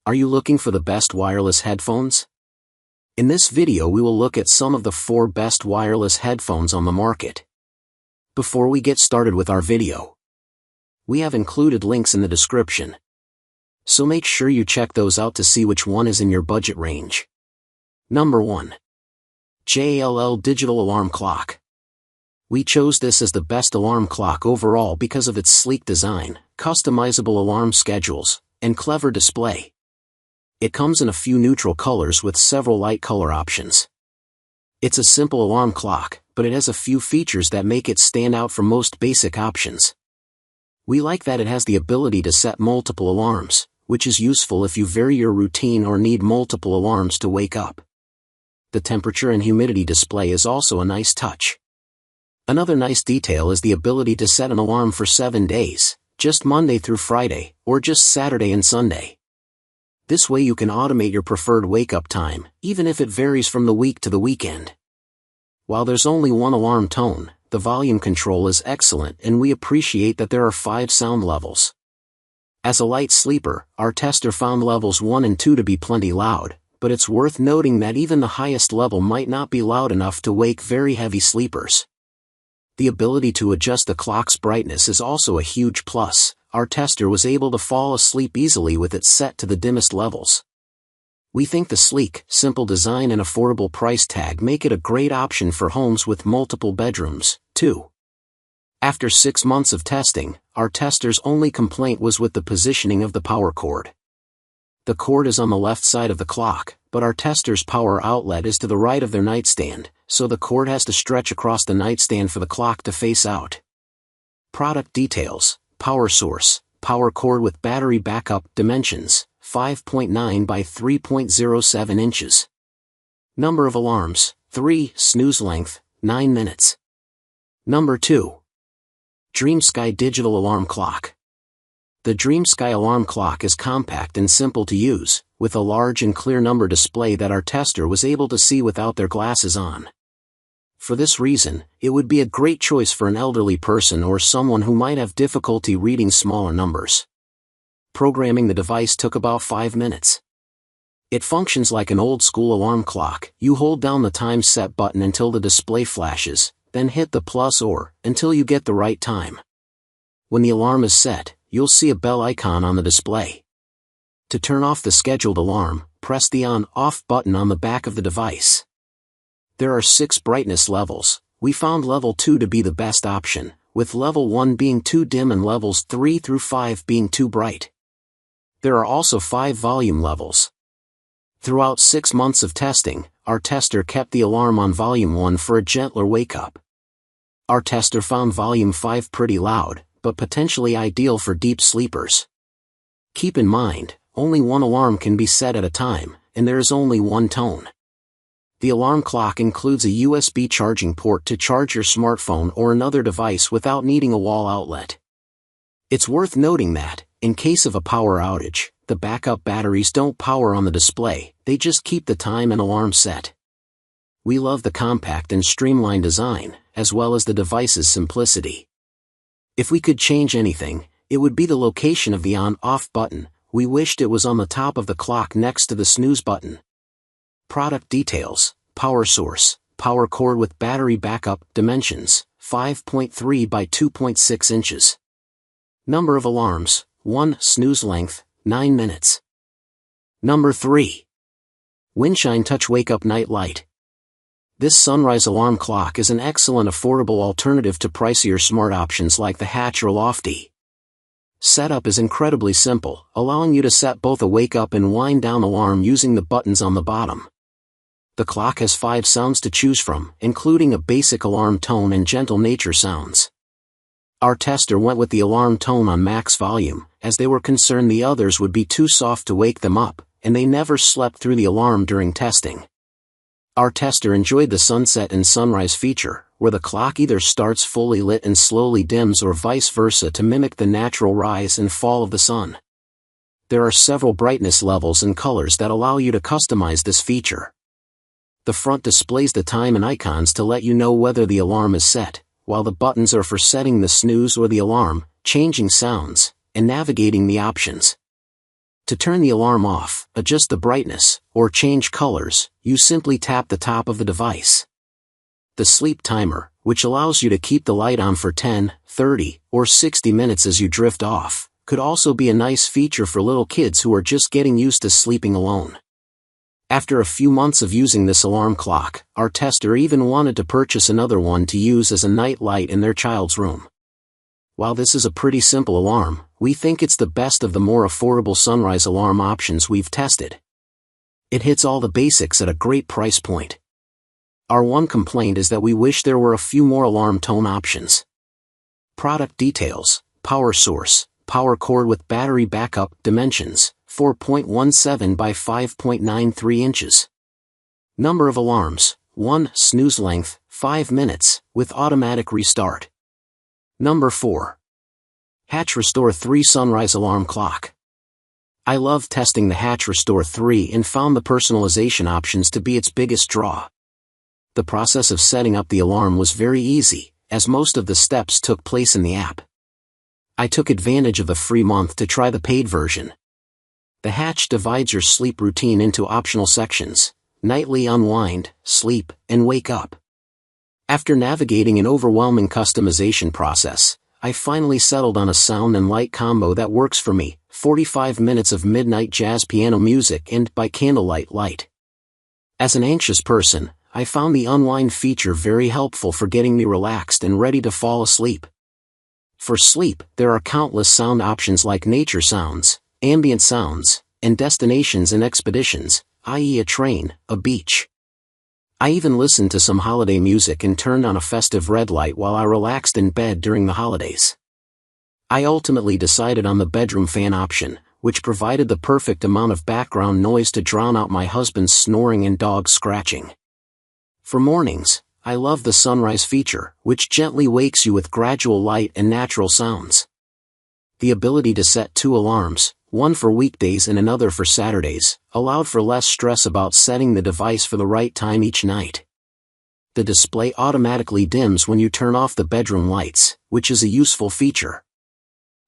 Are you looking for the best wireless headphones? In this video we will look at some of the 4 best wireless headphones on the market. Before we get started with our video, we have included links in the description, so make sure you check those out to see which one is in your budget range. Number 1. JALL Digital Alarm Clock. We chose this as the best alarm clock overall because of its sleek design, customizable alarm schedules, and clever display. It comes in a few neutral colors with several light color options. It's a simple alarm clock, but it has a few features that make it stand out from most basic options. We like that it has the ability to set multiple alarms, which is useful if you vary your routine or need multiple alarms to wake up. The temperature and humidity display is also a nice touch. Another nice detail is the ability to set an alarm for 7 days, just Monday through Friday, or just Saturday and Sunday. This way you can automate your preferred wake-up time, even if it varies from the week to the weekend. While there's only one alarm tone, the volume control is excellent and we appreciate that there are 5 sound levels. As a light sleeper, our tester found levels 1 and 2 to be plenty loud, but it's worth noting that even the highest level might not be loud enough to wake very heavy sleepers. The ability to adjust the clock's brightness is also a huge plus. Our tester was able to fall asleep easily with it set to the dimmest levels. We think the sleek, simple design and affordable price tag make it a great option for homes with multiple bedrooms, too. After 6 months of testing, our tester's only complaint was with the positioning of the power cord. The cord is on the left side of the clock, but our tester's power outlet is to the right of their nightstand, so the cord has to stretch across the nightstand for the clock to face out. Product details: power source, power cord with battery backup, dimensions, 5.9 by 3.07 inches. Number of alarms, 3, snooze length, 9 minutes. Number 2. DreamSky Digital Alarm Clock. The DreamSky alarm clock is compact and simple to use, with a large and clear number display that our tester was able to see without their glasses on. For this reason, it would be a great choice for an elderly person or someone who might have difficulty reading smaller numbers. Programming the device took about 5 minutes. It functions like an old-school alarm clock. You hold down the time set button until the display flashes, then hit the plus or until you get the right time. When the alarm is set, you'll see a bell icon on the display. To turn off the scheduled alarm, press the on/off button on the back of the device. There are 6 brightness levels. We found level 2 to be the best option, with level 1 being too dim and levels 3 through 5 being too bright. There are also 5 volume levels. Throughout 6 months of testing, our tester kept the alarm on volume 1 for a gentler wake-up. Our tester found volume 5 pretty loud, but potentially ideal for deep sleepers. Keep in mind, only one alarm can be set at a time, and there is only one tone. The alarm clock includes a USB charging port to charge your smartphone or another device without needing a wall outlet. It's worth noting that, in case of a power outage, the backup batteries don't power on the display, they just keep the time and alarm set. We love the compact and streamlined design, as well as the device's simplicity. If we could change anything, it would be the location of the on/off button. We wished it was on the top of the clock next to the snooze button. Product details: power source, power cord with battery backup, dimensions, 5.3 by 2.6 inches. Number of alarms, 1, snooze length, 9 minutes. Number 3. Winshine Touch Wake Up Night Light. This sunrise alarm clock is an excellent affordable alternative to pricier smart options like the Hatch or Lofty. Setup is incredibly simple, allowing you to set both a wake-up and wind-down alarm using the buttons on the bottom. The clock has 5 sounds to choose from, including a basic alarm tone and gentle nature sounds. Our tester went with the alarm tone on max volume, as they were concerned the others would be too soft to wake them up, and they never slept through the alarm during testing. Our tester enjoyed the sunset and sunrise feature, where the clock either starts fully lit and slowly dims or vice versa to mimic the natural rise and fall of the sun. There are several brightness levels and colors that allow you to customize this feature. The front displays the time and icons to let you know whether the alarm is set, while the buttons are for setting the snooze or the alarm, changing sounds, and navigating the options. To turn the alarm off, adjust the brightness, or change colors, you simply tap the top of the device. The sleep timer, which allows you to keep the light on for 10, 30, or 60 minutes as you drift off, could also be a nice feature for little kids who are just getting used to sleeping alone. After a few months of using this alarm clock, our tester even wanted to purchase another one to use as a night light in their child's room. While this is a pretty simple alarm, we think it's the best of the more affordable sunrise alarm options we've tested. It hits all the basics at a great price point. Our one complaint is that we wish there were a few more alarm tone options. Product details: power source, power cord with battery backup, dimensions, 4.17 by 5.93 inches. Number of alarms: 1, snooze length, 5 minutes, with automatic restart. Number 4. Hatch Restore 3 Sunrise Alarm Clock. I love testing the Hatch Restore 3 and found the personalization options to be its biggest draw. The process of setting up the alarm was very easy, as most of the steps took place in the app. I took advantage of the free month to try the paid version. The Hatch divides your sleep routine into optional sections: nightly unwind, sleep, and wake up. After navigating an overwhelming customization process, I finally settled on a sound and light combo that works for me: 45 minutes of midnight jazz piano music and by candlelight light. As an anxious person, I found the unwind feature very helpful for getting me relaxed and ready to fall asleep. For sleep, there are countless sound options like nature sounds, ambient sounds, and destinations and expeditions, i.e. a train, a beach. I even listened to some holiday music and turned on a festive red light while I relaxed in bed during the holidays. I ultimately decided on the bedroom fan option, which provided the perfect amount of background noise to drown out my husband's snoring and dog scratching. For mornings, I love the sunrise feature, which gently wakes you with gradual light and natural sounds. The ability to set 2 alarms, one for weekdays and another for Saturdays, allowed for less stress about setting the device for the right time each night. The display automatically dims when you turn off the bedroom lights, which is a useful feature.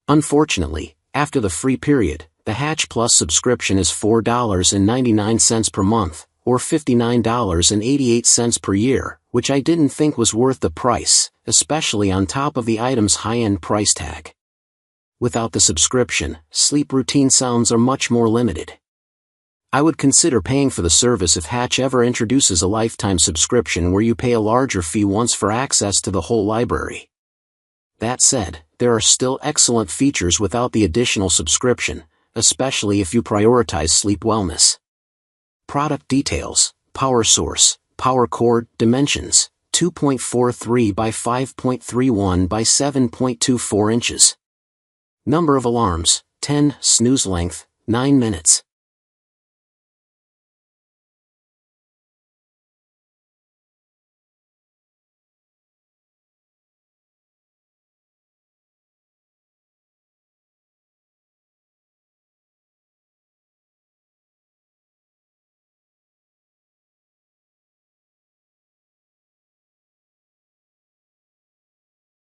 Unfortunately, after the free period, the Hatch Plus subscription is $4.99 per month, or $59.88 per year, which I didn't think was worth the price, especially on top of the item's high-end price tag. Without the subscription, sleep routine sounds are much more limited. I would consider paying for the service if Hatch ever introduces a lifetime subscription where you pay a larger fee once for access to the whole library. That said, there are still excellent features without the additional subscription, especially if you prioritize sleep wellness. Product details: power source, power cord, dimensions, 2.43 by 5.31 by 7.24 inches. Number of alarms: 10, snooze length, 9 minutes.